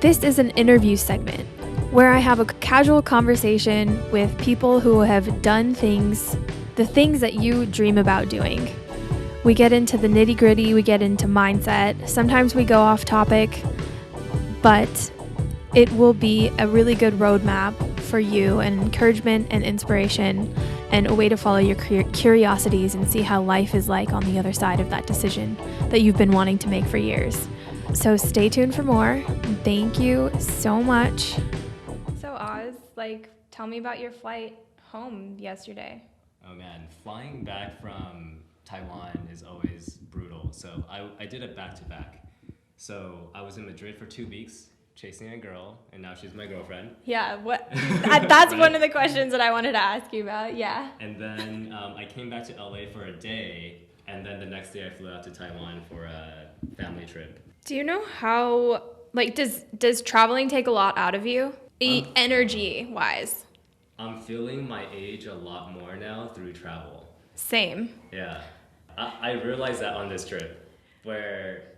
This is an interview segment where I have a casual conversation with people who have done things, the things that you dream about doing. We get into the nitty-gritty, we get into mindset. Sometimes we go off topic, but it will be a really good roadmap for you, and encouragement and inspiration, and a way to follow your curiosities and see how life is like on the other side of that decision that you've been wanting to make for years. So stay tuned for more. Thank you so much. So Oz, tell me about your flight home yesterday. Oh man, flying back from Taiwan is always brutal. So I did it back-to-back. So I was in Madrid for 2 weeks, chasing a girl, and now she's my girlfriend. Yeah, that's right. One of the questions that I wanted to ask you about, yeah. And then I came back to LA for a day, and then the next day I flew out to Taiwan for a family trip. Do you know how, does traveling take a lot out of you? Energy-wise? I'm feeling my age a lot more now through travel. Same. Yeah. I realized that on this trip, where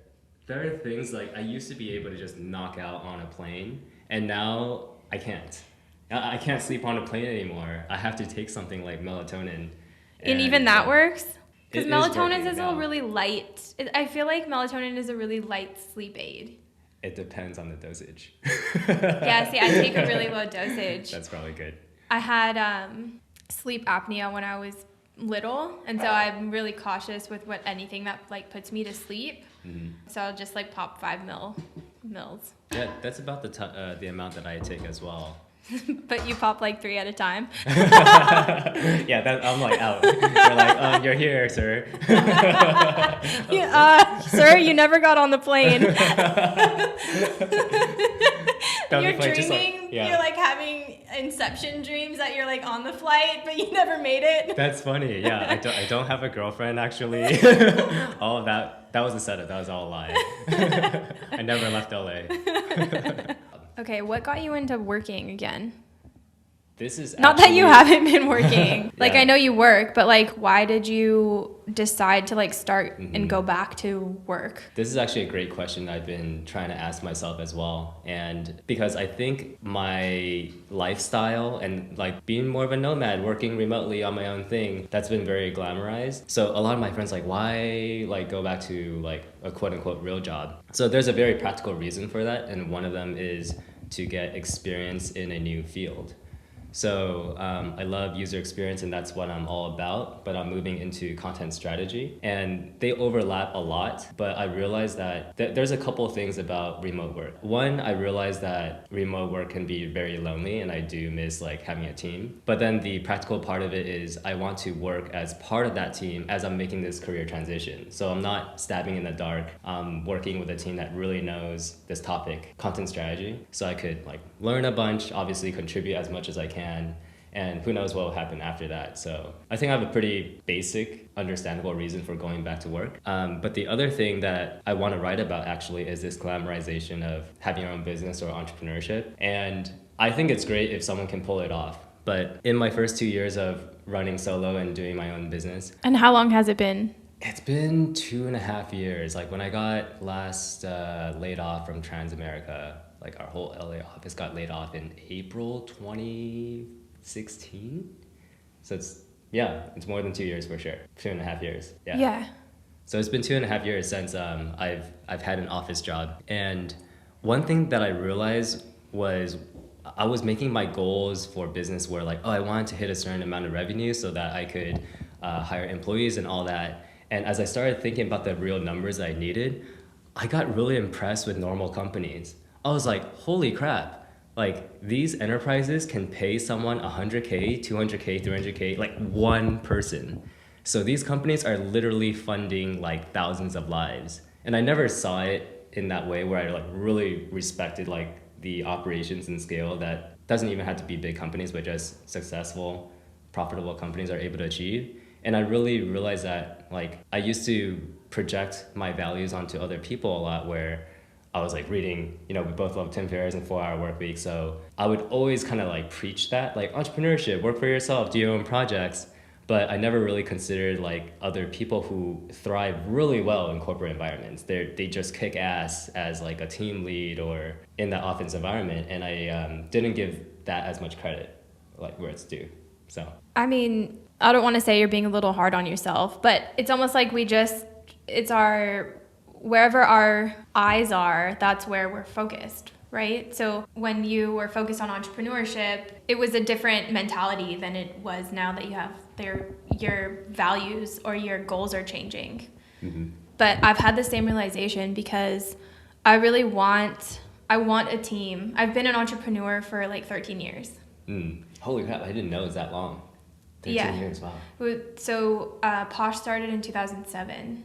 there are things I used to be able to just knock out on a plane, and now I can't. I can't sleep on a plane anymore. I have to take something like melatonin. And even that works? Because melatonin is a really light, I feel like melatonin is a really light sleep aid. It depends on the dosage. Yeah, see, I take a really low dosage. That's probably good. I had sleep apnea when I was little, and so I'm really cautious with anything that puts me to sleep. Mm-hmm. So I'll just pop 5 mils. Yeah, that's about the amount that I take as well. But you pop 3 at a time. Yeah, I'm out. You're you're here, sir. Sir, you never got on the plane. You're dreaming. You're having inception dreams that you're on the flight, but you never made it. That's funny. Yeah, I don't have a girlfriend actually. All of that was a setup. That was all a lie. I never left LA. Okay, what got you into working again? This is not that you haven't been working. Yeah. I know you work, but why did you decide to start and go back to work? This is actually a great question I've been trying to ask myself as well. And because I think my lifestyle and being more of a nomad, working remotely on my own thing, that's been very glamorized. So a lot of my friends why go back to a quote unquote real job? So there's a very practical reason for that, and one of them is to get experience in a new field. So I love user experience, and that's what I'm all about, but I'm moving into content strategy, and they overlap a lot. But I realized that there's a couple of things about remote work. One, I realized that remote work can be very lonely, and I do miss having a team. But then the practical part of it is I want to work as part of that team as I'm making this career transition. So I'm not stabbing in the dark. I'm working with a team that really knows this topic, content strategy. So I could learn a bunch, obviously contribute as much as I can, and who knows what will happen after that. So I think I have a pretty basic, understandable reason for going back to work. But the other thing that I want to write about actually is this glamorization of having your own business or entrepreneurship. And I think it's great if someone can pull it off. But in my first 2 years of running solo and doing my own business. And how long has it been? It's been 2.5 years. When I got last laid off from Transamerica, our whole LA office got laid off in April 2016. So it's more than 2 years for sure. 2.5 years. Yeah. So it's been 2.5 years since I've had an office job. And one thing that I realized was I was making my goals for business where I wanted to hit a certain amount of revenue so that I could hire employees and all that. And as I started thinking about the real numbers I needed, I got really impressed with normal companies. I was holy crap, these enterprises can pay someone $100K, $200K, $300K, one person. So these companies are literally funding thousands of lives. And I never saw it in that way where I really respected the operations and scale that doesn't even have to be big companies, but just successful, profitable companies are able to achieve. And I really realized that I used to project my values onto other people a lot, where I was reading, we both love Tim Ferriss and 4 Hour Work Week. So I would always kind of preach that, entrepreneurship, work for yourself, do your own projects. But I never really considered like other people who thrive really well in corporate environments. They just kick ass as like a team lead or in that office environment. And I didn't give that as much credit, like where it's due. So I mean, I don't want to say you're being a little hard on yourself, but it's almost like wherever our eyes are, that's where we're focused, right? So when you were focused on entrepreneurship, it was a different mentality than it was now that you have your values or your goals are changing. mm-hmm. But I've had the same realization because I really want a team. I've been an entrepreneur for like 13 years. Holy crap, I didn't know it was that long. 13 years, wow. So Posh started in 2007.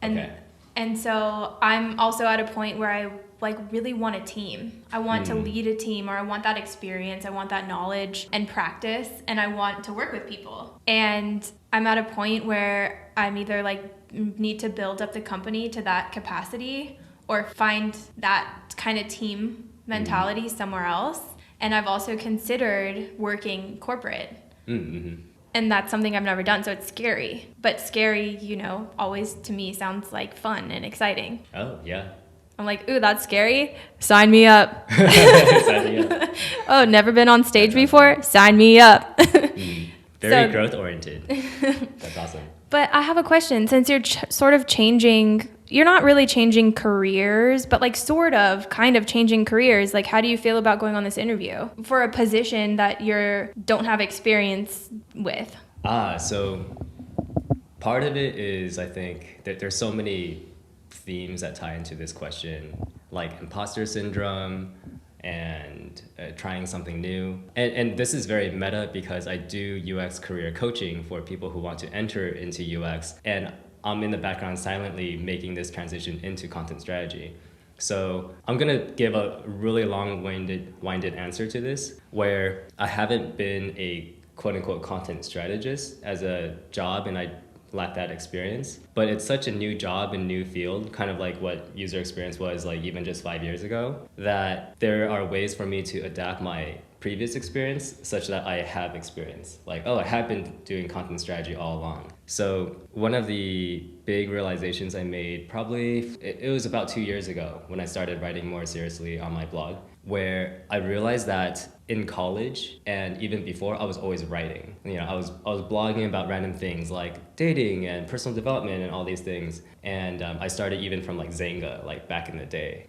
Okay. And so I'm also at a point where I like really want a team. I want to lead a team, or I want that experience. I want that knowledge and practice, and I want to work with people. And I'm at a point where I'm either like need to build up the company to that capacity or find that kind of team mentality somewhere else. And I've also considered working corporate. Mm-hmm. And that's something I've never done, so it's scary. But scary, always to me sounds like fun and exciting. Oh, yeah. I'm like, ooh, that's scary. Sign me up. Sign me up. Oh, never been on stage before? Sign me up. Very growth-oriented. That's awesome. But I have a question. Since you're sort of changing, you're not really changing careers, but like kind of changing careers. Like, how do you feel about going on this interview for a position that you don't have experience with? So part of it is, I think, that there's so many themes that tie into this question, like imposter syndrome and trying something new. And this is very meta because I do UX career coaching for people who want to enter into UX. And I'm in the background silently making this transition into content strategy. So I'm going to give a really long-winded answer to this, where I haven't been a quote-unquote content strategist as a job, and I lack that experience. But it's such a new job and new field, kind of like what user experience was like even just 5 years ago, that there are ways for me to adapt my previous experience such that I have experience. Like, I have been doing content strategy all along. So one of the big realizations I made it was about 2 years ago when I started writing more seriously on my blog, where I realized that in college and even before, I was always writing. I was blogging about random things like dating and personal development and all these things. And I started even from like Zynga, like back in the day,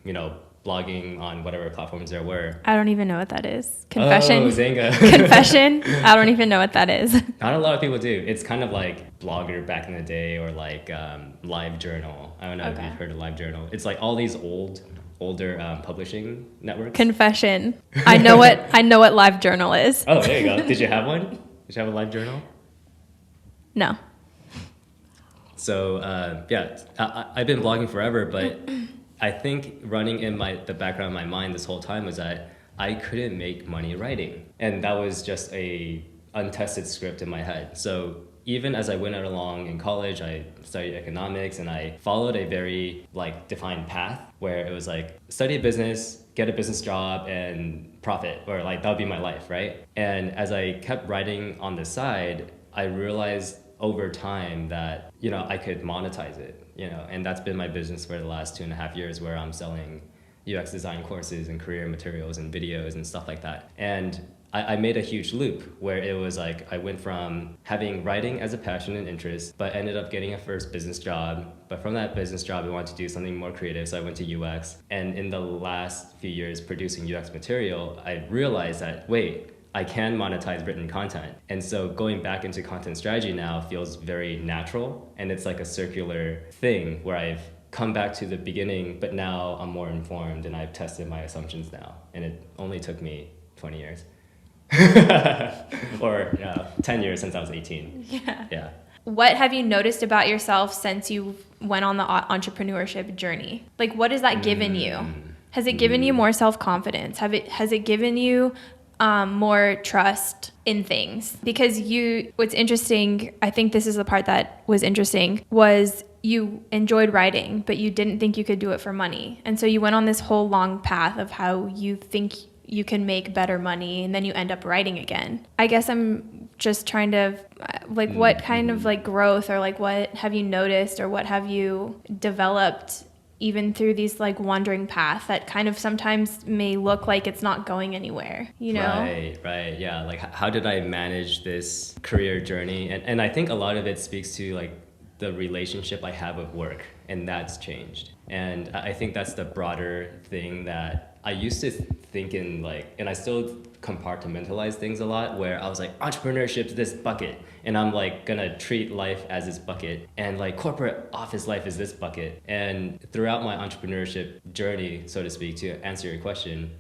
blogging on whatever platforms there were. I don't even know what that is. Confession. Oh, Zynga. Confession. I don't even know what that is. Not a lot of people do. It's kind of like Blogger back in the day, or like LiveJournal. I don't know if you've heard of LiveJournal. It's like all these older publishing networks. Confession. I know what LiveJournal is. Oh, there you go. Did you have one? Did you have a LiveJournal? No. So I've been blogging forever, but I think running in the background of my mind this whole time was that I couldn't make money writing. And that was just a untested script in my head. So even as I went along in college, I studied economics, and I followed a very defined path where it was like study business, get a business job, and profit, or like that would be my life, right? And as I kept writing on the side, I realized over time that, I could monetize it, and that's been my business for the last 2.5 years, where I'm selling UX design courses and career materials and videos and stuff like that. And I made a huge loop where it was like I went from having writing as a passion and interest, but ended up getting a first business job. But from that business job, I wanted to do something more creative, so I went to UX. And in the last few years producing UX material, I realized that, wait, I can monetize written content. And so going back into content strategy now feels very natural, and it's like a circular thing where I've come back to the beginning, but now I'm more informed and I've tested my assumptions now. And it only took me 20 years. Or 10 years since I was 18. Yeah. What have you noticed about yourself since you went on the entrepreneurship journey? Like, what has that given you? Has it given you more self-confidence? Has it given you more trust in things? Because what's interesting, I think this is the part that was interesting, was you enjoyed writing, but you didn't think you could do it for money. And so you went on this whole long path of how you think you can make better money, and then you end up writing again. I guess I'm just trying to like what kind of like growth, or like what have you noticed, or what have you developed even through these like wandering path that kind of sometimes may look like it's not going anywhere, you know? Right. Yeah. Like, how did I manage this career journey? And I think a lot of it speaks to like the relationship I have with work, and that's changed. And I think that's the broader thing that I used to think in like, and I still compartmentalize things a lot, where I was like, entrepreneurship's this bucket, and I'm like gonna treat life as this bucket, and like corporate office life is this bucket. And throughout my entrepreneurship journey, so to speak, to answer your question,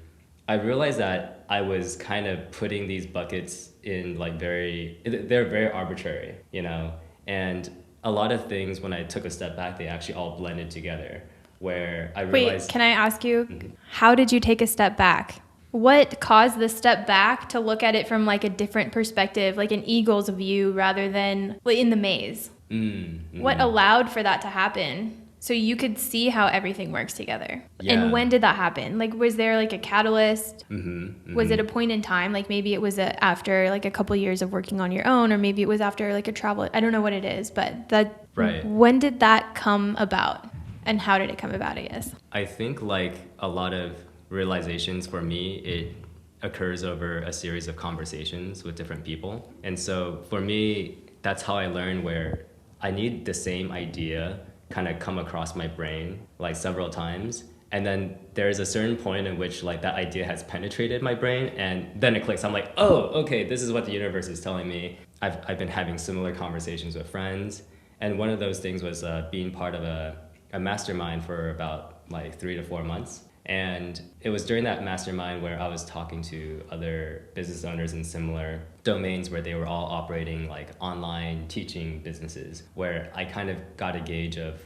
I realized that I was kind of putting these buckets in like they're very arbitrary, you know? And a lot of things, when I took a step back, they actually all blended together, where I realized... Wait, can I ask you, how did you take a step back? What caused the step back to look at it from like a different perspective, like an eagle's view rather than in the maze? What allowed for that to happen so you could see how everything works together? Yeah. And when did that happen? Like, was there like a catalyst? Was it a point in time? Like maybe it was after like a couple years of working on your own, or maybe it was after like a travel. I don't know what it is, but when did that come about, and how did it come about, I guess? I think like a lot of realizations for me, it occurs over a series of conversations with different people. And so for me, that's how I learn, where I need the same idea kind of come across my brain like several times, and then there's a certain point in which like that idea has penetrated my brain, and then it clicks. I'm like, oh, okay, this is what the universe is telling me. I've been having similar conversations with friends, and one of those things was being part of a mastermind for about like 3 to 4 months. And it was during that mastermind where I was talking to other business owners in similar domains, where they were all operating like online teaching businesses, where I kind of got a gauge of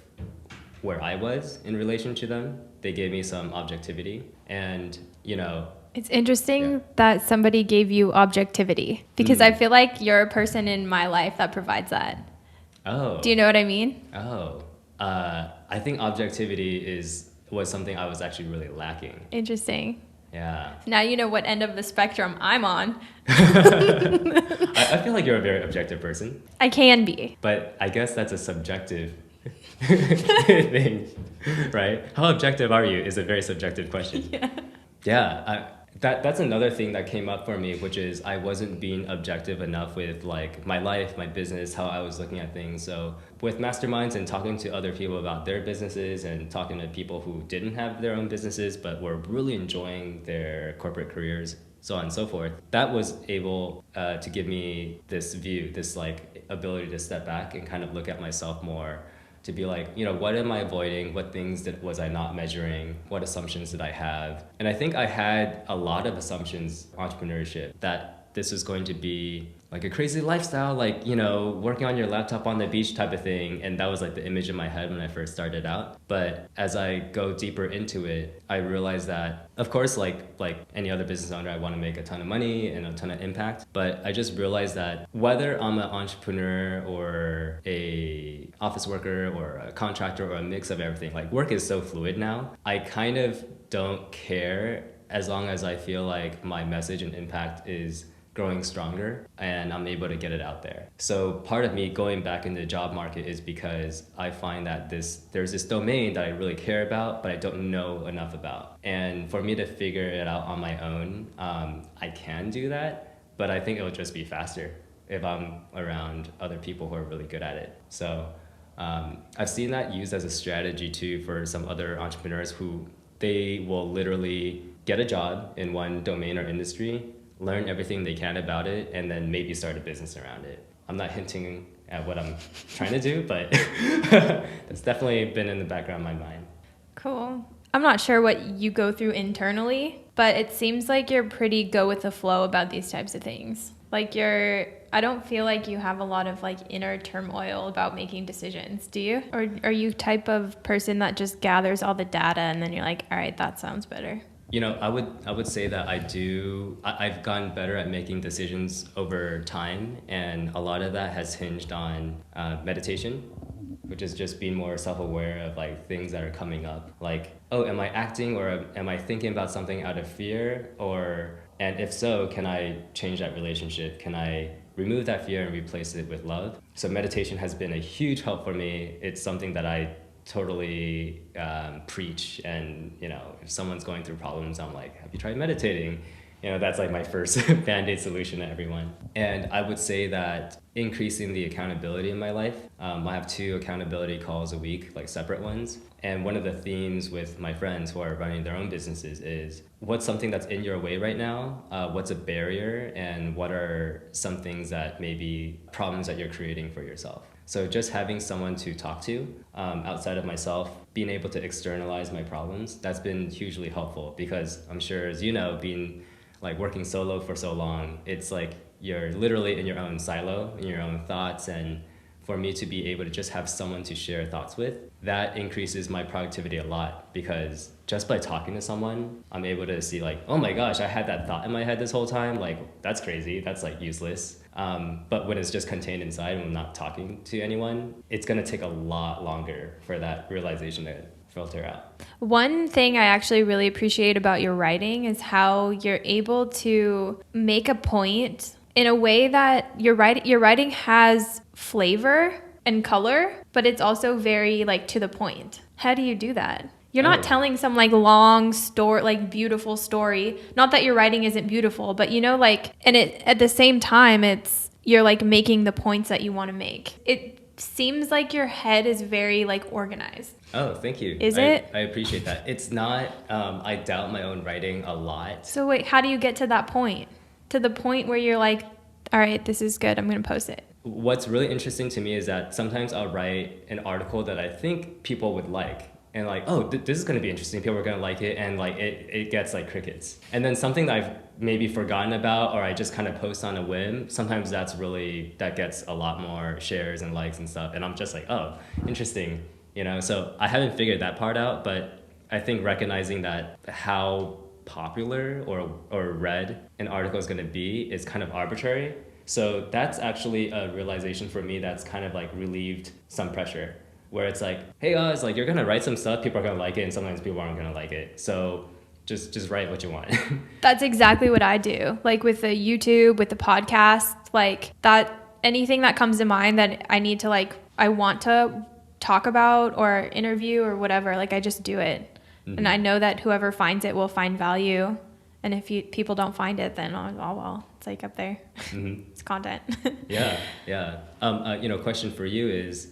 where I was in relation to them. They gave me some objectivity, and, you know... It's interesting that somebody gave you objectivity, because I feel like you're a person in my life that provides that. Oh. Do you know what I mean? Oh. I think objectivity was something I was actually really lacking. Interesting. Yeah. Now you know what end of the spectrum I'm on. I feel like you're a very objective person. I can be. But I guess that's a subjective thing, right? How objective are you is a very subjective question. Yeah. That's another thing that came up for me, which is I wasn't being objective enough with like my life, my business, how I was looking at things. So with masterminds and talking to other people about their businesses, and talking to people who didn't have their own businesses but were really enjoying their corporate careers, so on and so forth, that was able to give me this view, this like ability to step back and kind of look at myself more, to be like, you know, what am I avoiding? What things was I not measuring? What assumptions did I have? And I think I had a lot of assumptions, entrepreneurship, that this was going to be like a crazy lifestyle, like, you know, working on your laptop on the beach type of thing. And that was like the image in my head when I first started out. But as I go deeper into it, I realized that, of course, like any other business owner, I want to make a ton of money and a ton of impact. But I just realized that whether I'm an entrepreneur or a office worker or a contractor or a mix of everything, like work is so fluid now. I kind of don't care as long as I feel like my message and impact is growing stronger and I'm able to get it out there. So part of me going back into the job market is because I find that there's this domain that I really care about, but I don't know enough about. And for me to figure it out on my own, I can do that, but I think it'll just be faster if I'm around other people who are really good at it. So I've seen that used as a strategy too for some other entrepreneurs who they will literally get a job in one domain or industry, learn everything they can about it, and then maybe start a business around it. I'm not hinting at what I'm trying to do, but that's definitely been in the background of my mind. Cool. I'm not sure what you go through internally, but it seems like you're pretty go with the flow about these types of things. Like I don't feel like you have a lot of like inner turmoil about making decisions, do you? Or are you type of person that just gathers all the data and then you're like, all right, that sounds better? You know, I would say that I've gotten better at making decisions over time, and a lot of that has hinged on meditation, which is just being more self-aware of like things that are coming up. Like, oh, am I acting or am I thinking about something out of fear? And if so, can I change that relationship? Can I remove that fear and replace it with love. So meditation has been a huge help for me. It's something that I totally preach. And, you know, if someone's going through problems, I'm like, have you tried meditating? You know, that's like my first Band-Aid solution to everyone. And I would say that increasing the accountability in my life, I have 2 accountability calls a week, like separate ones. And one of the themes with my friends who are running their own businesses is what's something that's in your way right now? What's a barrier? And what are some things that maybe problems that you're creating for yourself? So just having someone to talk to outside of myself, being able to externalize my problems, that's been hugely helpful because I'm sure, as you know, being like working solo for so long, it's like you're literally in your own silo, in your own thoughts. And for me to be able to just have someone to share thoughts with, that increases my productivity a lot because just by talking to someone, I'm able to see like, oh my gosh, I had that thought in my head this whole time. Like, that's crazy. That's like useless. But when it's just contained inside and I'm not talking to anyone, it's going to take a lot longer for that realization to filter out. One thing I actually really appreciate about your writing is how you're able to make a point in a way that your writing has flavor and color, but it's also very like to the point. How do you do that? You're not telling some like long story, like beautiful story. Not that your writing isn't beautiful, but you know, like, and it at the same time, you're like making the points that you want to make. It seems like your head is very like organized. Oh, thank you. Is it? I appreciate that. It's not, I doubt my own writing a lot. So wait, how do you get to that point? To the point where you're like, all right, this is good, I'm going to post it. What's really interesting to me is that sometimes I'll write an article that I think people would like. And like, oh, this is going to be interesting. People are going to like it. And like, it gets like crickets. And then something that I've maybe forgotten about, or I just kind of post on a whim, sometimes that gets a lot more shares and likes and stuff. And I'm just like, oh, interesting. You know, so I haven't figured that part out, but I think recognizing that how popular or read an article is going to be is kind of arbitrary. So that's actually a realization for me that's kind of like relieved some pressure, where it's like, hey Oz, like you're going to write some stuff, people are going to like it, and sometimes people aren't going to like it. So just write what you want. That's exactly what I do. Like with the YouTube, with the podcast, like that, anything that comes to mind that I need to like, I want to talk about or interview or whatever, like I just do it. Mm-hmm. And I know that whoever finds it will find value. And if people don't find it, then oh well, it's like up there. Mm-hmm. It's content. Yeah. Question for you is,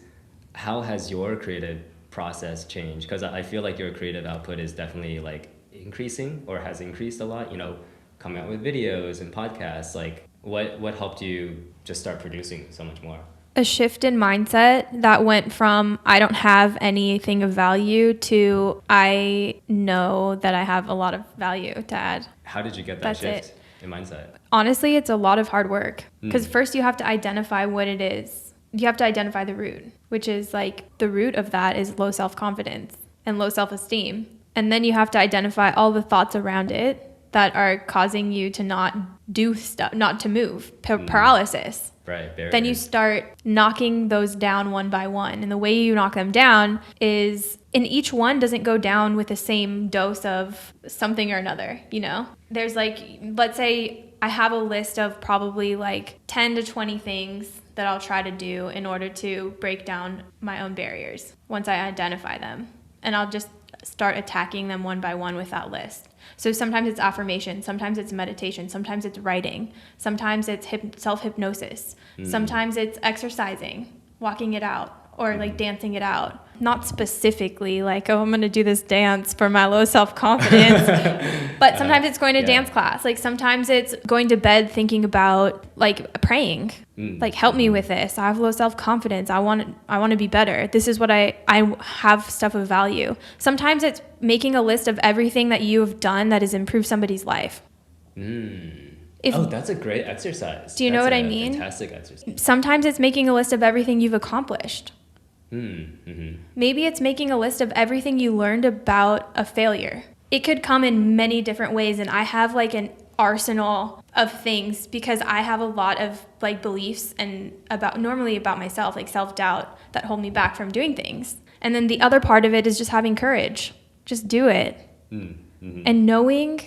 how has your creative process changed? Because I feel like your creative output is definitely like increasing or has increased a lot, you know, coming out with videos and podcasts. Like what helped you just start producing so much more? A shift in mindset that went from I don't have anything of value to I know that I have a lot of value to add. How did you get that shift in mindset? Honestly, it's a lot of hard work because first you have to identify what it is. You have to identify the root, which is like the root of that is low self-confidence and low self-esteem. And then you have to identify all the thoughts around it that are causing you to not do stuff, not to move, paralysis. Right. Then you start knocking those down one by one. And the way you knock them down is, and each one doesn't go down with the same dose of something or another, you know? There's like, let's say I have a list of probably like 10 to 20 things that I'll try to do in order to break down my own barriers once I identify them. And I'll just start attacking them one by one with that list. So sometimes it's affirmation, sometimes it's meditation, sometimes it's writing, sometimes it's self-hypnosis, sometimes it's exercising, walking it out, or like dancing it out. Not specifically like, oh, I'm going to do this dance for my low self-confidence, but sometimes it's going to dance class. Like sometimes it's going to bed thinking about like praying, like help me with this. I have low self-confidence. I want to be better. This is what I have stuff of value. Sometimes it's making a list of everything that you have done that has improved somebody's life. That's a great exercise. Do you know what I mean? Fantastic exercise. Sometimes it's making a list of everything you've accomplished. Maybe it's making a list of everything you learned about a failure. It could come in many different ways, and I have like an arsenal of things because I have a lot of like beliefs and normally about myself, like self-doubt that hold me back from doing things. And then the other part of it is just having courage. Just do it. And knowing,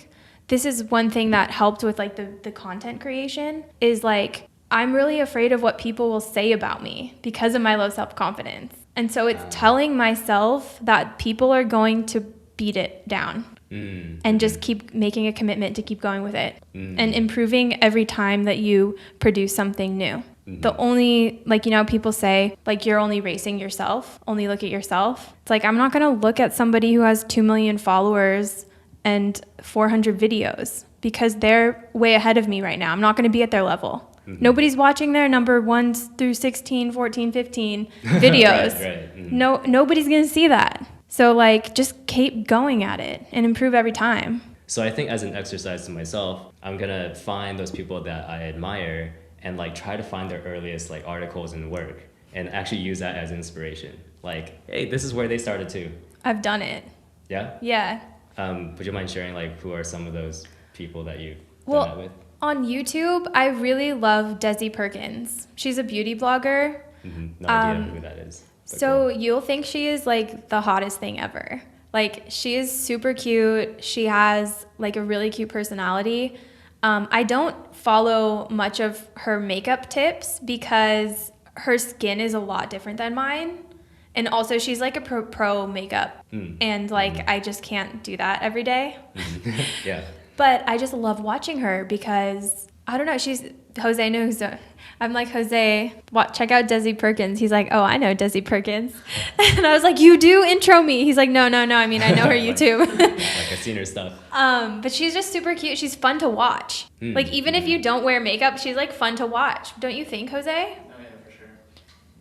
this is one thing that helped with like the content creation is like, I'm really afraid of what people will say about me because of my low self-confidence. And so it's telling myself that people are going to beat it down and just keep making a commitment to keep going with it and improving every time that you produce something new. The only, like, you know, people say, like, you're only racing yourself, only look at yourself. It's like, I'm not going to look at somebody who has 2 million followers and 400 videos because they're way ahead of me right now. I'm not going to be at their level. Nobody's watching their number 1 through 16, 14, 15 videos. Right. Nobody's going to see that. So, like, just keep going at it and improve every time. So I think as an exercise to myself, I'm going to find those people that I admire and, like, try to find their earliest, like, articles and work and actually use that as inspiration. Like, hey, this is where they started too. I've done it. Yeah? Yeah. Would you mind sharing, like, who are some of those people that you've done that with? On YouTube, I really love Desi Perkins. She's a beauty blogger. No idea who that is. So you'll think she is, like, the hottest thing ever. Like, she is super cute. She has, like, a really cute personality. I don't follow much of her makeup tips because her skin is a lot different than mine. And also, she's like a pro makeup. And, like, I just can't do that every day. Yeah. But I just love watching her because, I don't know, Jose knows. I'm like, Jose, check out Desi Perkins. He's like, oh, I know Desi Perkins. And I was like, you do intro me. He's like, no. I mean, I know her YouTube. Like, I've seen her stuff. But she's just super cute. She's fun to watch. Like, even if you don't wear makeup, she's, like, fun to watch. Don't you think, Jose? Oh, yeah, for sure.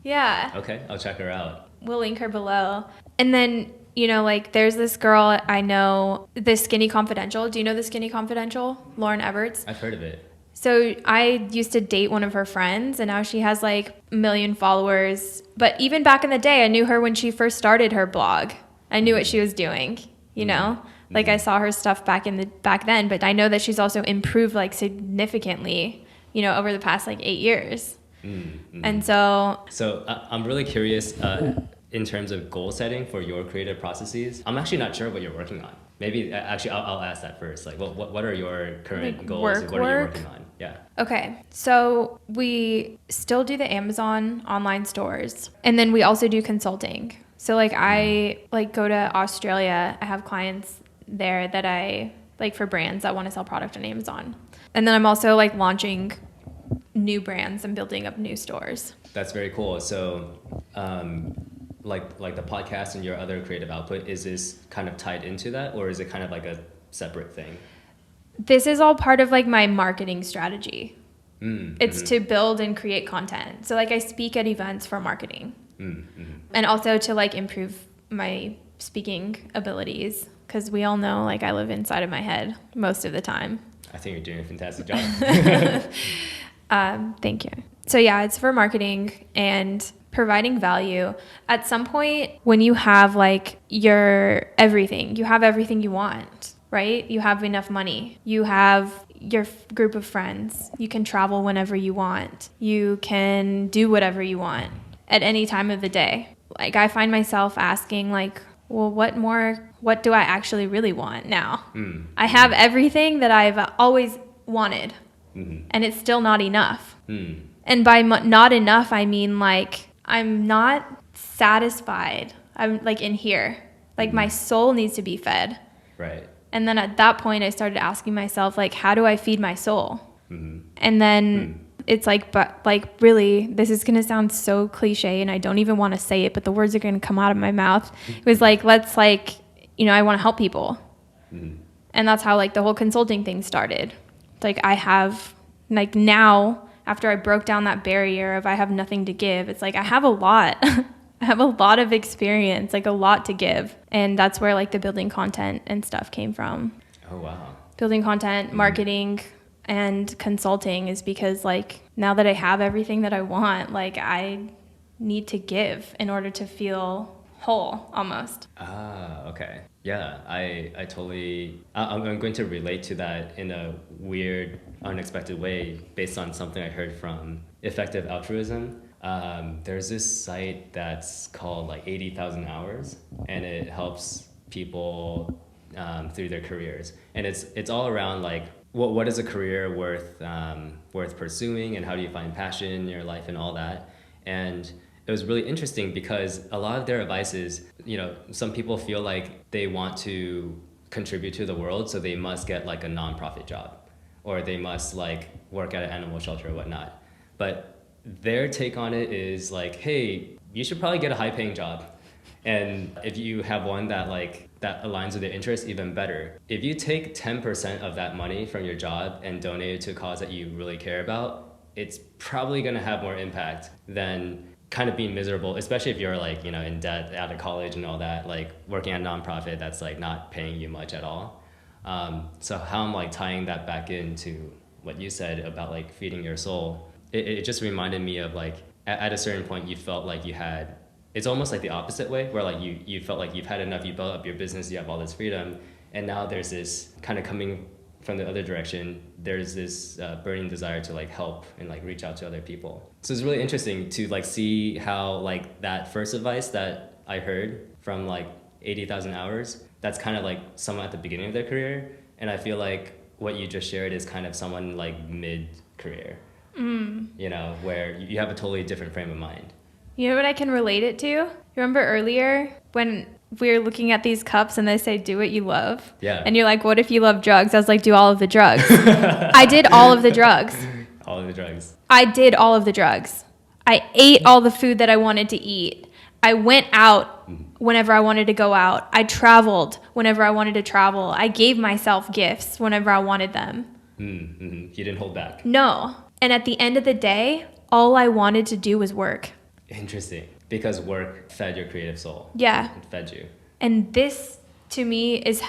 Yeah. Okay, I'll check her out. We'll link her below. And then, you know, like, there's this girl I know, the Skinny Confidential. Do you know the Skinny Confidential? Lauren Eberts. I've heard of it. So I used to date one of her friends, and now she has, like, 1 million followers. But even back in the day, I knew her when she first started her blog. I knew what she was doing, you know? Like, I saw her stuff back then, but I know that she's also improved, like, significantly, you know, over the past, like, 8 years. And so I'm really curious in terms of goal setting for your creative processes. I'm actually not sure what you're working on. Maybe actually I'll ask that first. Like, what are your current, like, goals? What are you working on? Yeah. Okay, so we still do the Amazon online stores, and then we also do consulting. So, like, I, like, go to Australia. I have clients there that I, like, for brands that want to sell product on Amazon, and then I'm also, like, launching new brands and building up new stores. That's very cool. So, like the podcast and your other creative output, is this kind of tied into that, or is it kind of like a separate thing? This is all part of, like, my marketing strategy. It's to build and create content. So, like, I speak at events for marketing and also to, like, improve my speaking abilities, because we all know, like, I live inside of my head most of the time. I think you're doing a fantastic job. Thank you. So yeah, it's for marketing and providing value. At some point, when you have, like, your everything, you have everything you want, right? You have enough money. You have your group of friends. You can travel whenever you want. You can do whatever you want at any time of the day. Like, I find myself asking, like, well, what do I actually really want now? I have everything that I've always wanted, and it's still not enough. And by not enough, I mean, like, I'm not satisfied. I'm, like, in here. Like, my soul needs to be fed. Right. And then at that point, I started asking myself, like, how do I feed my soul? And then it's like, but, like, really, this is going to sound so cliche, and I don't even want to say it, but the words are going to come out of my mouth. It was like, let's, like, you know, I want to help people. And that's how, like, the whole consulting thing started. Like, I have, like, now, after I broke down that barrier of I have nothing to give, it's like I have a lot. I have a lot of experience, like, a lot to give. And that's where, like, the building content and stuff came from. Oh, wow. Building content, marketing, and consulting is because, like, now that I have everything that I want, like, I need to give in order to feel whole, almost. Ah, okay. Yeah, I'm going to relate to that in a weird, unexpected way based on something I heard from Effective Altruism. There's this site that's called, like, 80,000 Hours, and it helps people through their careers. And it's all around, like, what is a career worth pursuing, and how do you find passion in your life and all that. And it was really interesting because a lot of their advice is, some people feel like they want to contribute to the world, so they must get like a nonprofit job, or they must like work at an animal shelter or whatnot. But their take on it is like, hey, you should probably get a high paying job. And if you have one that aligns with your interests, even better. If you take 10% of that money from your job and donate it to a cause that you really care about, it's probably going to have more impact than kind of being miserable, especially if you're like, in debt out of college and all that, like working at a nonprofit that's like not paying you much at all. So how I'm like tying that back into what you said about like feeding your soul, it just reminded me of like at a certain point you felt like you had, it's almost like the opposite way, where like you felt like you've had enough, you built up your business, you have all this freedom, and now there's this kind of coming from the other direction, there's this burning desire to like help and like reach out to other people. So it's really interesting to like see how like that first advice that I heard from like 80,000 hours, that's kind of like someone at the beginning of their career, and I feel like what you just shared is kind of someone like mid-career, where you have a totally different frame of mind. You know what I can relate it to? Remember earlier when we were looking at these cups and they say, do what you love? Yeah. And you're like, what if you love drugs? I was like, do all of the drugs. I did all of the drugs. All of the drugs. I did all of the drugs. I ate all the food that I wanted to eat. I went out whenever I wanted to go out. I traveled whenever I wanted to travel. I gave myself gifts whenever I wanted them. You didn't hold back. No. And at the end of the day, all I wanted to do was work. Interesting. Because work fed your creative soul. Yeah. It fed you. And this, to me, is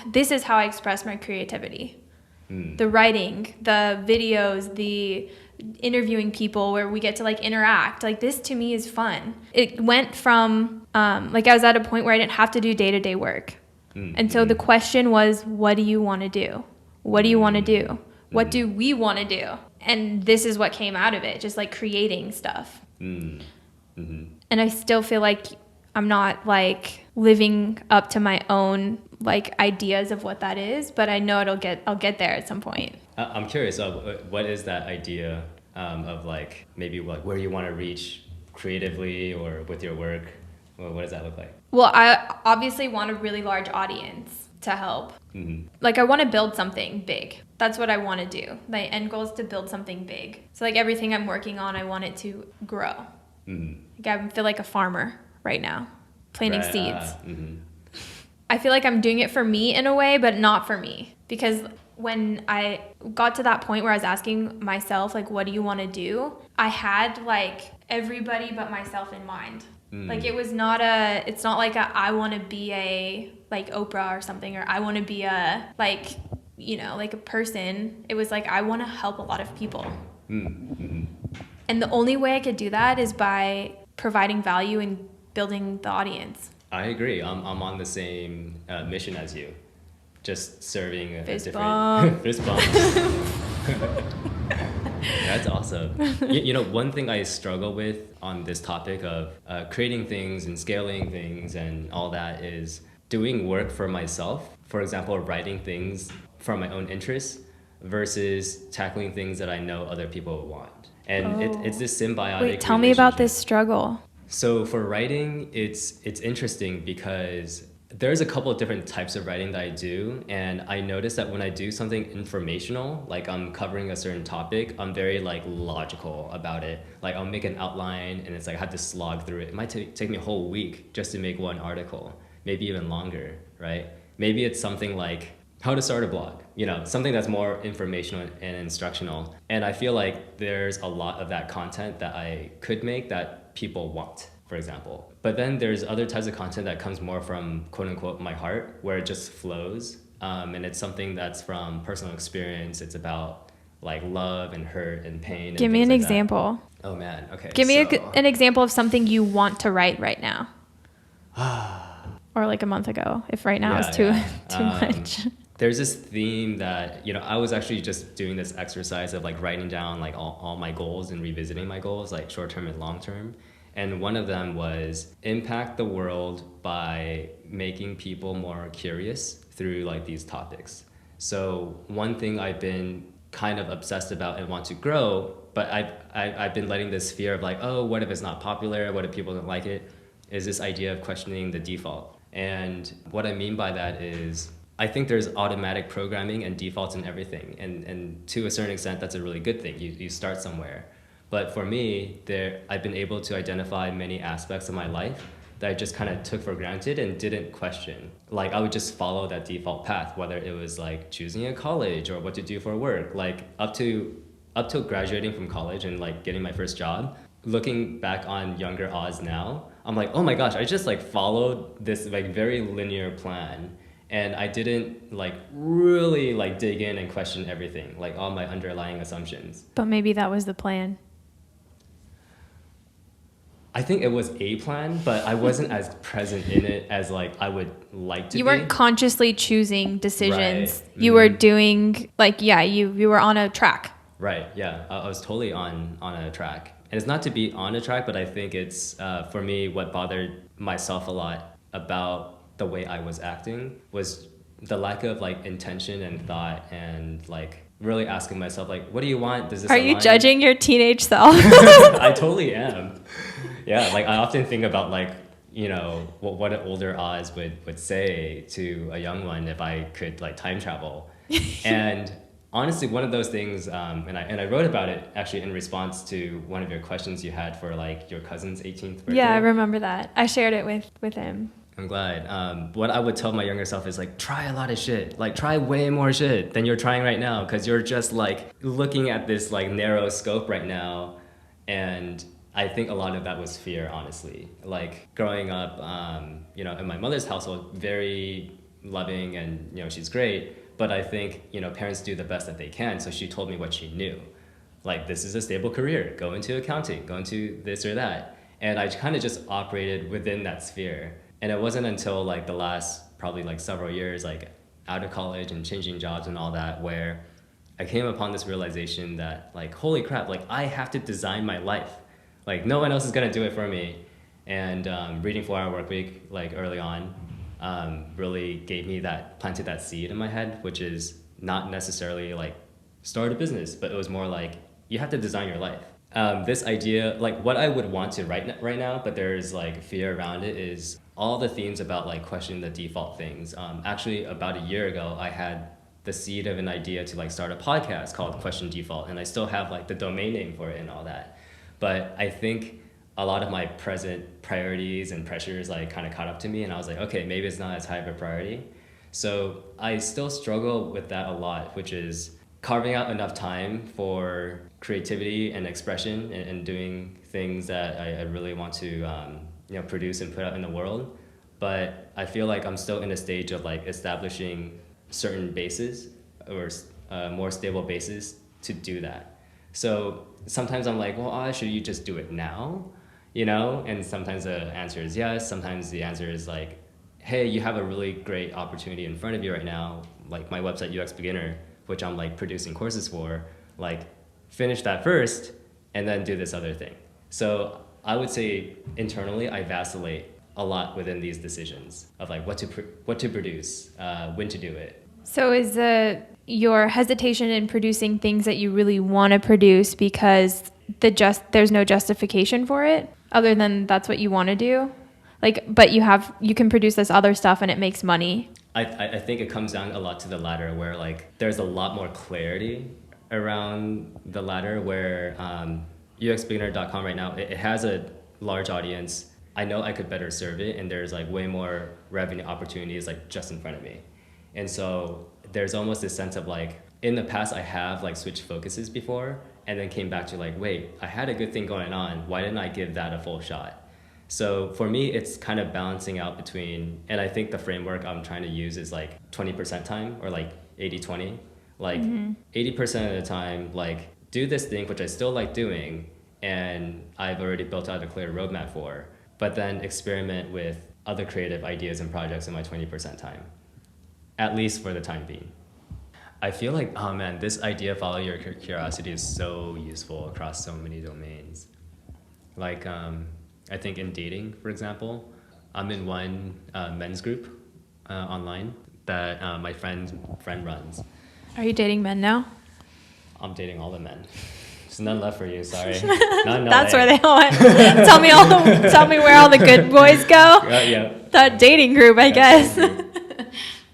how I express my creativity. The writing, the videos, the interviewing people where we get to like interact. Like this to me is fun. It went from, like I was at a point where I didn't have to do day-to-day work. And so the question was, what do you want to do? What do you want to do? What do we want to do? And this is what came out of it, just like creating stuff. And I still feel like I'm not like living up to my own like ideas of what that is, but I know I'll get there at some point. I'm curious, what is that idea of like maybe like where you want to reach creatively or with your work? What does that look like? Well, I obviously want a really large audience to help. Like I want to build something big. That's what I want to do. My end goal is to build something big. So like everything I'm working on, I want it to grow. Like I feel like a farmer right now, planting seeds. I feel like I'm doing it for me in a way, but not for me. Because when I got to that point where I was asking myself, like, what do you want to do? I had like everybody but myself in mind. Like it's not like I want to be a like Oprah or something, or I want to be a like, like a person. It was like, I want to help a lot of people. And the only way I could do that is by providing value and building the audience. I agree. I'm on the same mission as you. Just serving a Fist different... bump. Fist bump. That's awesome. One thing I struggle with on this topic of creating things and scaling things and all that is doing work for myself. For example, writing things from my own interests versus tackling things that I know other people would want. And it's this symbiotic Wait, tell me about this struggle. So for writing, it's interesting because there's a couple of different types of writing that I do. And I notice that when I do something informational, like I'm covering a certain topic, I'm very like logical about it. Like I'll make an outline and it's like I have to slog through it. It might take me a whole week just to make one article, maybe even longer, right? Maybe it's something like how to start a blog, something that's more informational and instructional. And I feel like there's a lot of that content that I could make that people want, for example. But then there's other types of content that comes more from quote unquote my heart, where it just flows. And it's something that's from personal experience. It's about like love and hurt and pain. And Give me an like example. That. Oh man, okay. Give me an example of something you want to write right now. Or like a month ago, if right now is too much. There's this theme that, I was actually just doing this exercise of like writing down like all my goals and revisiting my goals, like short-term and long-term. And one of them was impact the world by making people more curious through like these topics. So one thing I've been kind of obsessed about and want to grow, but I've been letting this fear of like, oh, what if it's not popular? What if people don't like it? Is this idea of questioning the default. And what I mean by that is I think there's automatic programming and defaults in everything. And to a certain extent, that's a really good thing. You start somewhere. But for me, I've been able to identify many aspects of my life that I just kind of took for granted and didn't question. Like I would just follow that default path, whether it was like choosing a college or what to do for work. Like up till graduating from college and like getting my first job, looking back on younger Oz now, I'm like, oh my gosh, I just like followed this like very linear plan. And I didn't like really like dig in and question everything, like all my underlying assumptions. But maybe that was the plan. I think it was a plan, but I wasn't as present in it as like I would like to be. You weren't consciously choosing decisions. Right. You were doing like, yeah, you were on a track. Right, yeah. I was totally on a track. And it's not to be on a track, but I think it's, for me, what bothered myself a lot about the way I was acting was the lack of like intention and thought and like really asking myself like, what do you want? Does this Are align? you judging your teenage self? I totally am. Yeah, like I often think about like, you know, what an older Oz would say to a young one if I could like time travel. And honestly, one of those things, and I wrote about it actually in response to one of your questions you had for like your cousin's 18th birthday. Yeah, I remember that. I shared it with him. I'm glad. What I would tell my younger self is like, try a lot of shit. Like try way more shit than you're trying right now. Cause you're just like looking at this like narrow scope right now. And I think a lot of that was fear, honestly. Like growing up, you know, in my mother's household, very loving and, you know, she's great. But I think, you know, parents do the best that they can. So she told me what she knew. Like, this is a stable career. Go into accounting, go into this or that. And I kind of just operated within that sphere. And it wasn't until like the last probably like several years, like out of college and changing jobs and all that, where I came upon this realization that like, holy crap, like I have to design my life. Like no one else is gonna do it for me. And reading 4-Hour Workweek like early on really planted that seed in my head, which is not necessarily like start a business, but it was more like you have to design your life. This idea, like what I would want to write right now, but there's like fear around it, is all the themes about like questioning the default things. Actually, about a year ago, I had the seed of an idea to like start a podcast called Question Default, and I still have like the domain name for it and all that. But I think a lot of my present priorities and pressures like kind of caught up to me, and I was like, okay, maybe it's not as high of a priority. So I still struggle with that a lot, which is carving out enough time for creativity and expression and doing things that I really want to produce and put out in the world. But I feel like I'm still in a stage of like establishing certain bases or more stable bases to do that. So sometimes I'm like, well, should you just do it now? You know? And sometimes the answer is yes. Sometimes the answer is like, hey, you have a really great opportunity in front of you right now, like my website UX Beginner, which I'm like producing courses for, like finish that first and then do this other thing. So I would say internally I vacillate a lot within these decisions of like what to produce, when to do it. So is your hesitation in producing things that you really want to produce because there's no justification for it other than that's what you want to do? Like, but you can produce this other stuff and it makes money. I think it comes down a lot to the latter, where like there's a lot more clarity around the latter, where uxbeginner.com right now, it has a large audience. I know I could better serve it, and there's like way more revenue opportunities like just in front of me. And so there's almost this sense of like, in the past I have like switched focuses before and then came back to like, wait, I had a good thing going on. Why didn't I give that a full shot? So for me, it's kind of balancing out between, and I think the framework I'm trying to use is like 20% time or like 80-20. Like 80% of the time, like do this thing, which I still like doing, and I've already built out a clear roadmap for, but then experiment with other creative ideas and projects in my 20% time, at least for the time being. I feel like, oh man, this idea, follow your curiosity, is so useful across so many domains. Like, I think in dating, for example, I'm in one men's group online that my friend runs. Are you dating men now? I'm dating all the men. There's none left for you. Sorry. None. That's where they want. Tell me where all the good boys go. Yeah. That dating group, I guess.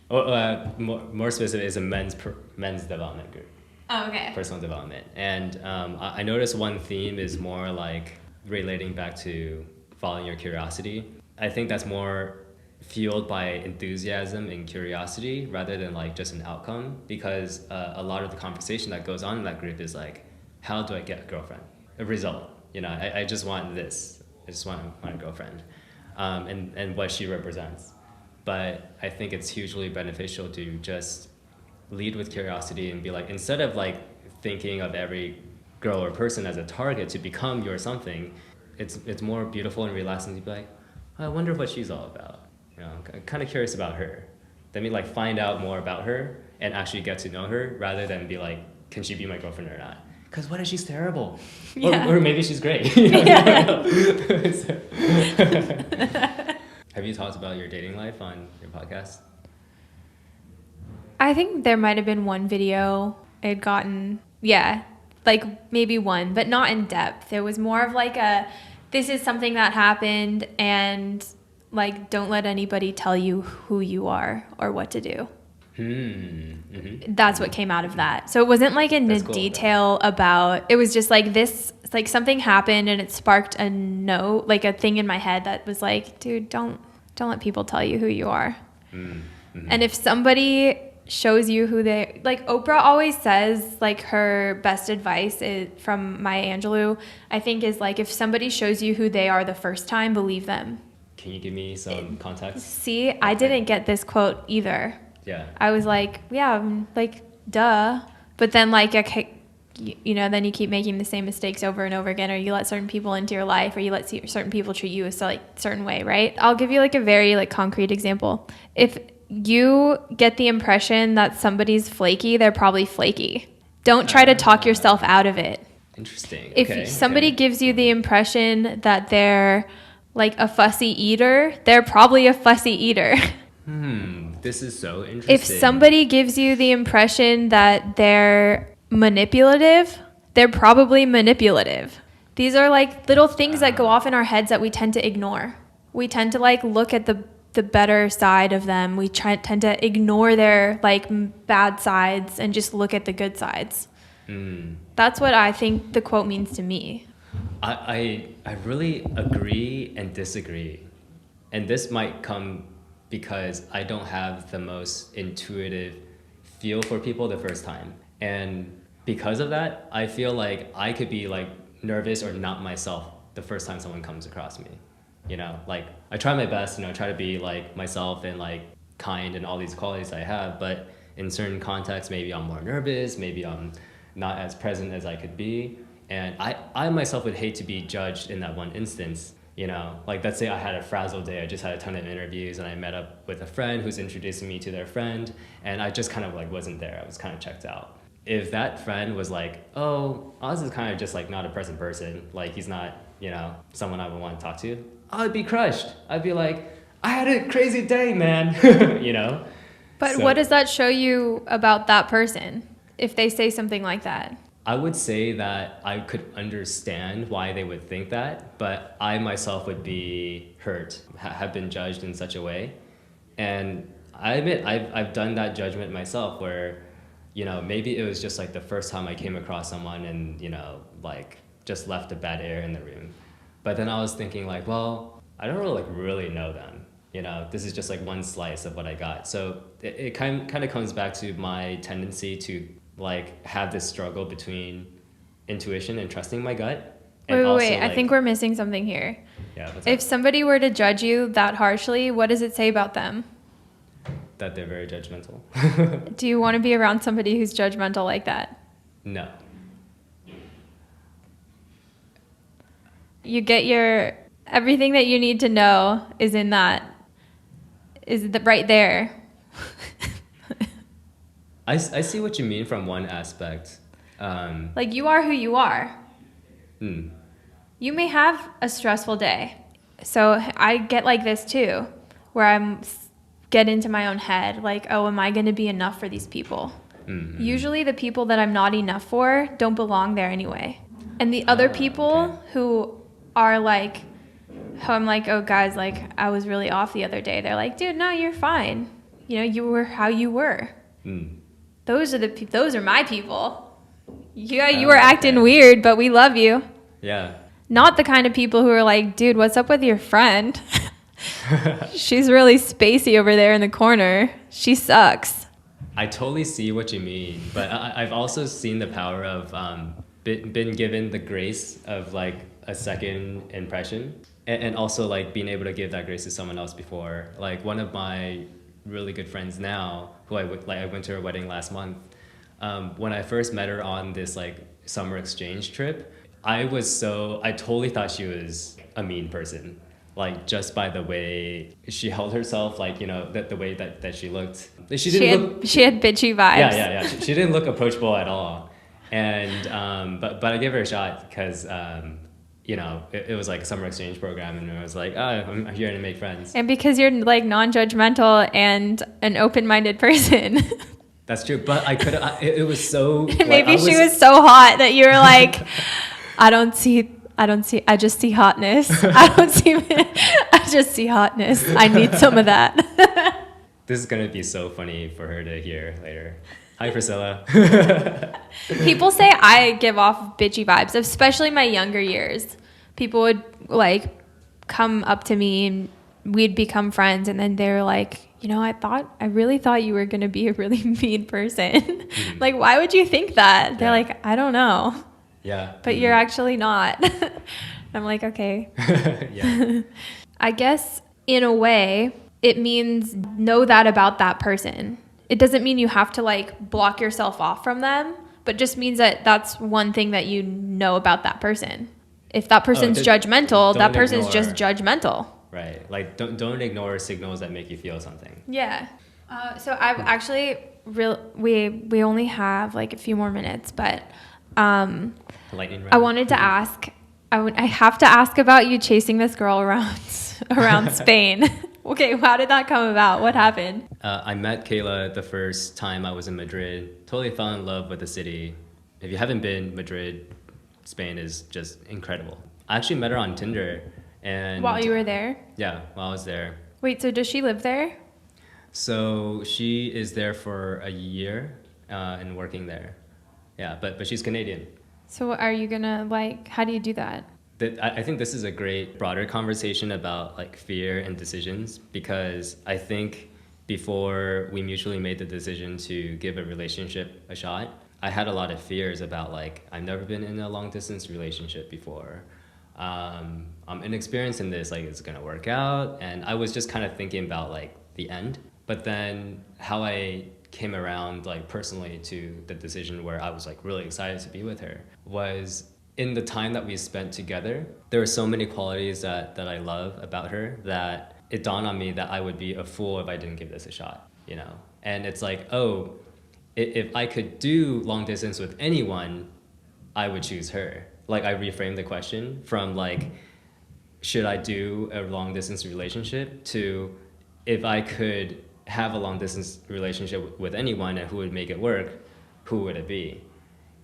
More specific is a men's development group. Oh, okay. Personal development. And I noticed one theme is more like relating back to following your curiosity. I think that's more fueled by enthusiasm and curiosity rather than like just an outcome, because a lot of the conversation that goes on in that group is like, how do I get a girlfriend? A result. I just want this. I just want a girlfriend, and what she represents. But I think it's hugely beneficial to just lead with curiosity and be like, instead of like thinking of every girl or person as a target to become your something, it's more beautiful and relaxing to be like, I wonder what she's all about. I'm kind of curious about her. Let me like find out more about her and actually get to know her rather than be like, can she be my girlfriend or not? Because what if she's terrible? Yeah. Or maybe she's great. Have you talked about your dating life on your podcast? I think there might have been one video I had gotten, like maybe one, but not in depth. It was more of like this is something that happened, and like, don't let anybody tell you who you are or what to do. Mm-hmm. That's what came out of that. So it wasn't like in detail about, it was just like this, like something happened and it sparked a note, like a thing in my head that was like, dude, don't let people tell you who you are. Mm-hmm. And if somebody shows you who they, like Oprah always says, like her best advice is from Maya Angelou, I think, is like, if somebody shows you who they are the first time, believe them. Can you give me some context? See, I didn't get this quote either. Yeah. I was like, yeah, like, duh. But then, like, then you keep making the same mistakes over and over again, or you let certain people into your life, or you let certain people treat you a certain way, right? I'll give you, like, a very, like, concrete example. If you get the impression that somebody's flaky, they're probably flaky. Don't try to talk yourself out of it. Interesting. If somebody gives you the impression that they're like a fussy eater, they're probably a fussy eater. This is so interesting. If somebody gives you the impression that they're manipulative, they're probably manipulative. These are like little things that go off in our heads that we tend to ignore. We tend to like look at the better side of them. We tend to ignore their like bad sides and just look at the good sides. That's what I think the quote means to me. I really agree and disagree. And this might come because I don't have the most intuitive feel for people the first time. And because of that, I feel like I could be like nervous or not myself the first time someone comes across me. Like I try my best, try to be like myself and like kind and all these qualities I have, but in certain contexts, maybe I'm more nervous, maybe I'm not as present as I could be. And I myself would hate to be judged in that one instance, like let's say I had a frazzled day, I just had a ton of interviews and I met up with a friend who's introducing me to their friend, and I just kind of like wasn't there, I was kind of checked out. If that friend was like, oh, Oz is kind of just like not a present person, like he's not, someone I would want to talk to, I would be crushed. I'd be like, I had a crazy day, man, But what does that show you about that person if they say something like that? I would say that I could understand why they would think that, but I myself would be hurt, have been judged in such a way. And I admit I've done that judgment myself where, maybe it was just like the first time I came across someone and, like just left a bad air in the room. But then I was thinking like, well, I don't really know them. This is just like one slice of what I got. So it kind of comes back to my tendency to like have this struggle between intuition and trusting my gut. And wait. Like, I think we're missing something here. Yeah. If somebody were to judge you that harshly, what does it say about them? That they're very judgmental. Do you want to be around somebody who's judgmental like that? No. You get everything that you need to know is in that, right there. I see what you mean from one aspect. Like you are who you are. You may have a stressful day. So I get like this too, where get into my own head. Like, oh, am I going to be enough for these people? Usually the people that I'm not enough for don't belong there anyway. And the other people who are like, how I'm like, oh guys, like I was really off the other day. They're like, dude, no, you're fine. You know, you were how you were. Those are my people. Yeah, you were acting weird, but we love you. Yeah. Not the kind of people who are like, dude, what's up with your friend? She's really spacey over there in the corner. She sucks. I totally see what you mean, but I've also seen the power of been given the grace of like a second impression, and also like being able to give that grace to someone else before. Like one of my really good friends now, who I went to her wedding last month. When I first met her on this like summer exchange trip, I totally thought she was a mean person. Like just by the way she held herself, like, you know, the way that she looked. She had bitchy vibes. Yeah. She didn't look approachable at all. And but I gave her a shot because you know, it was like a summer exchange program, and I was like, oh, I'm here to make friends. And because you're like non-judgmental and an open-minded person. That's true, but I could. It was so. Maybe she was so hot that you were like, I just see hotness. I just see hotness. I need some of that. This is gonna be so funny for her to hear later. Hi, Priscilla. People say I give off bitchy vibes, especially my younger years. People would like come up to me and we'd become friends, and then they were like, you know, I really thought you were going to be a really mean person. Like, why would you think that? They're like, I don't know. Yeah. But you're actually not. I'm like, okay. Yeah. I guess in a way, it means know that about that person. It doesn't mean you have to like block yourself off from them, but just means that that's one thing that you know about that person. If that person's judgmental, that person's just judgmental. Right. Like don't ignore signals that make you feel something. Yeah. So I've actually we only have like a few more minutes, but lightning round. I wanted to ask. I have to ask about you chasing this girl around Spain. Okay, how did that come about? What happened? I met Kayla the first time I was in Madrid. Totally fell in love with the city. If you haven't been, Madrid, Spain is just incredible. I actually met her on Tinder. And while you were there? Yeah, while I was there. Wait, so does she live there? So she is there for a year and working there. Yeah, but she's Canadian. So are you gonna like, how do you do that? I think this is a great broader conversation about like fear and decisions, because I think before we mutually made the decision to give a relationship a shot, I had a lot of fears about like, I've never been in a long distance relationship before. I'm inexperienced in this, like, is it gonna work out? And I was just kind of thinking about like the end. But then how I came around like personally to the decision where I was like really excited to be with her was in the time that we spent together. There were so many qualities that I love about her that it dawned on me that I would be a fool if I didn't give this a shot, you know? And it's like, oh, if I could do long distance with anyone, I would choose her. Like I reframed the question from like, should I do a long distance relationship to if I could have a long distance relationship with anyone and who would make it work, who would it be?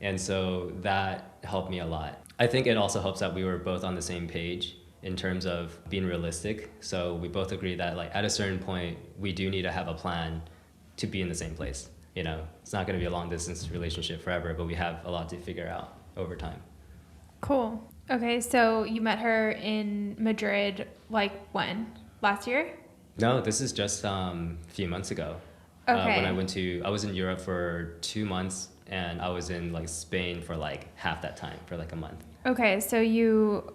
And so that helped me a lot. I think it also helps that we were both on the same page in terms of being realistic. So we both agree that like at a certain point, we do need to have a plan to be in the same place. You know, it's not gonna be a long distance relationship forever, but we have a lot to figure out over time. Cool. Okay, so you met her in Madrid, like when? Last year? No, this is just a few months ago. Okay. When I was in Europe for 2 months, and I was in like Spain for like half that time, for like a month. Okay, so you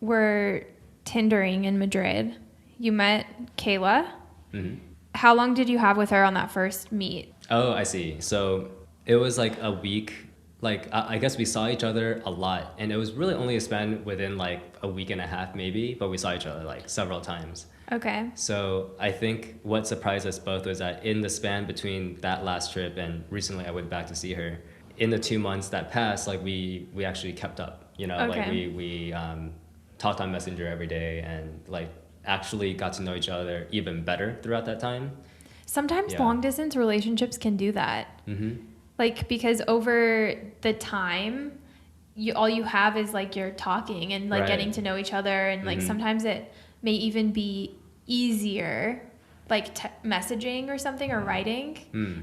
were Tindering in Madrid. You met Kayla. Mm-hmm. How long did you have with her on that first meet? Oh, I see. So it was like a week. Like, I guess we saw each other a lot, and it was really only a span within like a week and a half maybe, but we saw each other like several times. Okay. So I think what surprised us both was that in the span between that last trip and recently I went back to see her, in the 2 months that passed, like we actually kept up, you know, okay. Like we talked on Messenger every day and like actually got to know each other even better throughout that time. Sometimes long distance relationships can do that. Mm-hmm. Like, because over the time, all you have is like you're talking and like getting to know each other, and like sometimes it may even be easier like messaging or something, or writing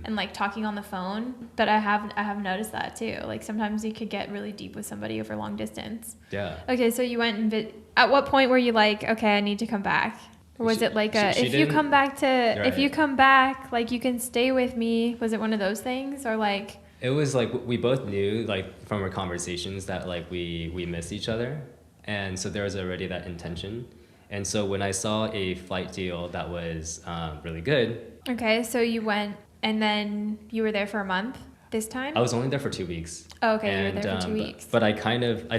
and like talking on the phone. But I have noticed that too. Like sometimes you could get really deep with somebody over long distance. Yeah. Okay, so you went and at what point were you like, okay, I need to come back? Or was it like if you come back, like you can stay with me? Was it one of those things, or like? It was like we both knew like from our conversations that like we missed each other, and so there was already that intention. And so when I saw a flight deal that was really good. Okay, so you went, and then you were there for a month this time? I was only there for 2 weeks. Oh, okay, you were there for 2 weeks. But I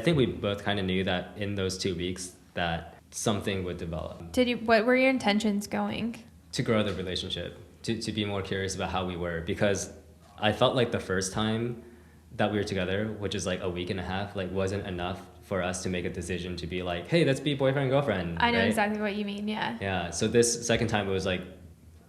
think we both kind of knew that in those 2 weeks that something would develop. What were your intentions going? To grow the relationship, to be more curious about how we were, because I felt like the first time that we were together, which is like a week and a half, like wasn't enough for us to make a decision to be like, hey, let's be boyfriend and girlfriend. I know exactly what you mean, yeah. Yeah, so this second time it was like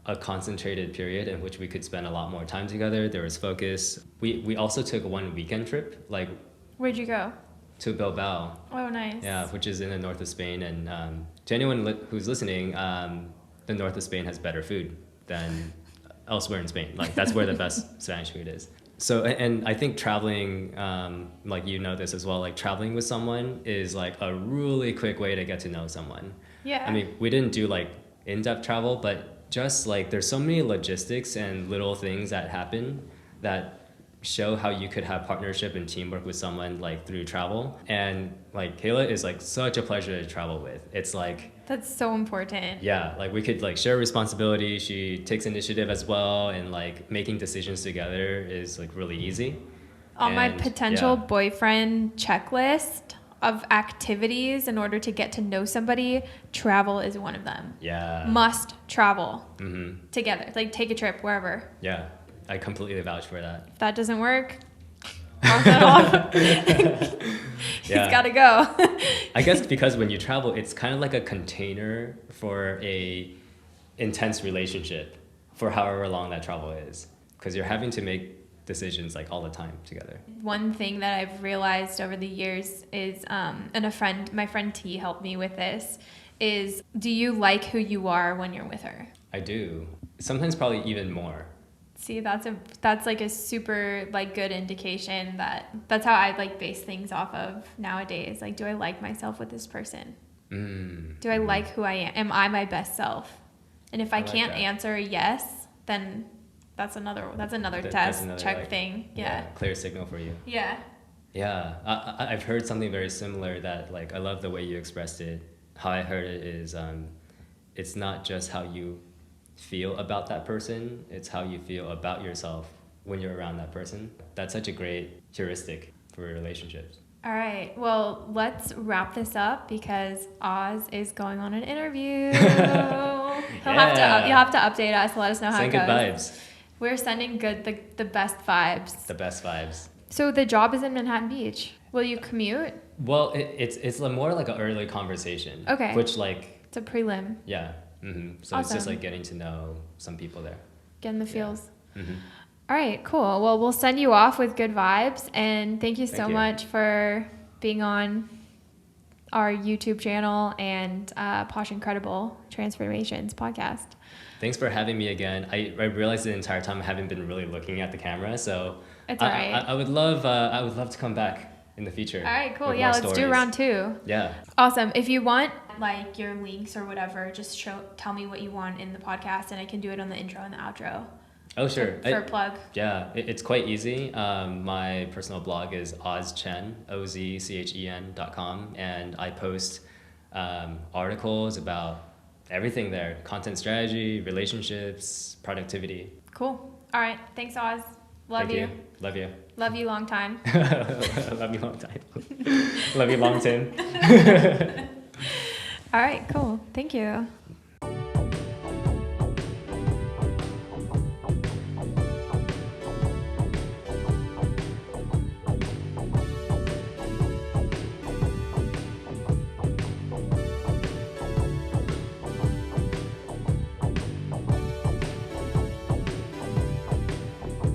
a concentrated period in which we could spend a lot more time together. There was focus. We also took one weekend trip, like. Where'd you go? To Bilbao. Oh, nice. Yeah, which is in the north of Spain. And to anyone who's listening, the north of Spain has better food than elsewhere in Spain. Like that's where the best Spanish food is. So, and I think traveling, like you know this as well, like traveling with someone is like a really quick way to get to know someone. Yeah. I mean, we didn't do like in-depth travel, but just like there's so many logistics and little things that happen that show how you could have partnership and teamwork with someone like through travel. And like Kayla is like such a pleasure to travel with. It's like, that's so important. Yeah, like we could like share responsibility. She takes initiative as well, and like making decisions together is like really easy. On my potential boyfriend checklist of activities in order to get to know somebody, travel is one of them. Yeah. Must travel together. Like take a trip wherever. Yeah, I completely vouch for that. If that doesn't work, cross that off. He's got to go. I guess because when you travel, it's kind of like a container for a intense relationship for however long that travel is, because you're having to make decisions like all the time together. One thing that I've realized over the years is, and my friend T helped me with this, is do you like who you are when you're with her? I do. Sometimes probably even more. See, that's like a super like good indication that's how I like base things off of nowadays. Like, do I like myself with this person? Do I like who I am? Am I my best self? And if I can't answer yes, then that's another check thing. Yeah. Clear signal for you. Yeah. Yeah. I've heard something very similar that like, I love the way you expressed it. How I heard it is, it's not just how you feel about that person, it's how you feel about yourself when you're around that person. That's such a great heuristic for relationships. All right, well, let's wrap this up because Oz is going on an interview. You'll have to update us, let us know how it goes. Send good vibes. We're sending the best vibes. The best vibes. So the job is in Manhattan Beach. Will you commute? Well, it's more like an early conversation. Okay. Which like... It's a prelim. Yeah. So It's just like getting to know some people there. Getting the feels. All right, cool. Well, we'll send you off with good vibes. And thank you so much for being on our YouTube channel and Posh Incredible Transformations podcast. Thanks for having me again. I realized the entire time I haven't been really looking at the camera, so it's all right. I would love to come back in the future. All right, cool. Yeah, let's do round 2. Yeah. Awesome. If you want like your links or whatever, just tell me what you want in the podcast, and I can do it on the intro and the outro. Oh, sure. For a plug. Yeah, it's quite easy. My personal blog is Oz Chen, OZCHEN.com, and I post articles about everything there: content strategy, relationships, productivity. Cool. All right. Thanks, Oz. Love you. Love you. Love you long time. Love you long time. Love you long Tim. All right, cool. Thank you.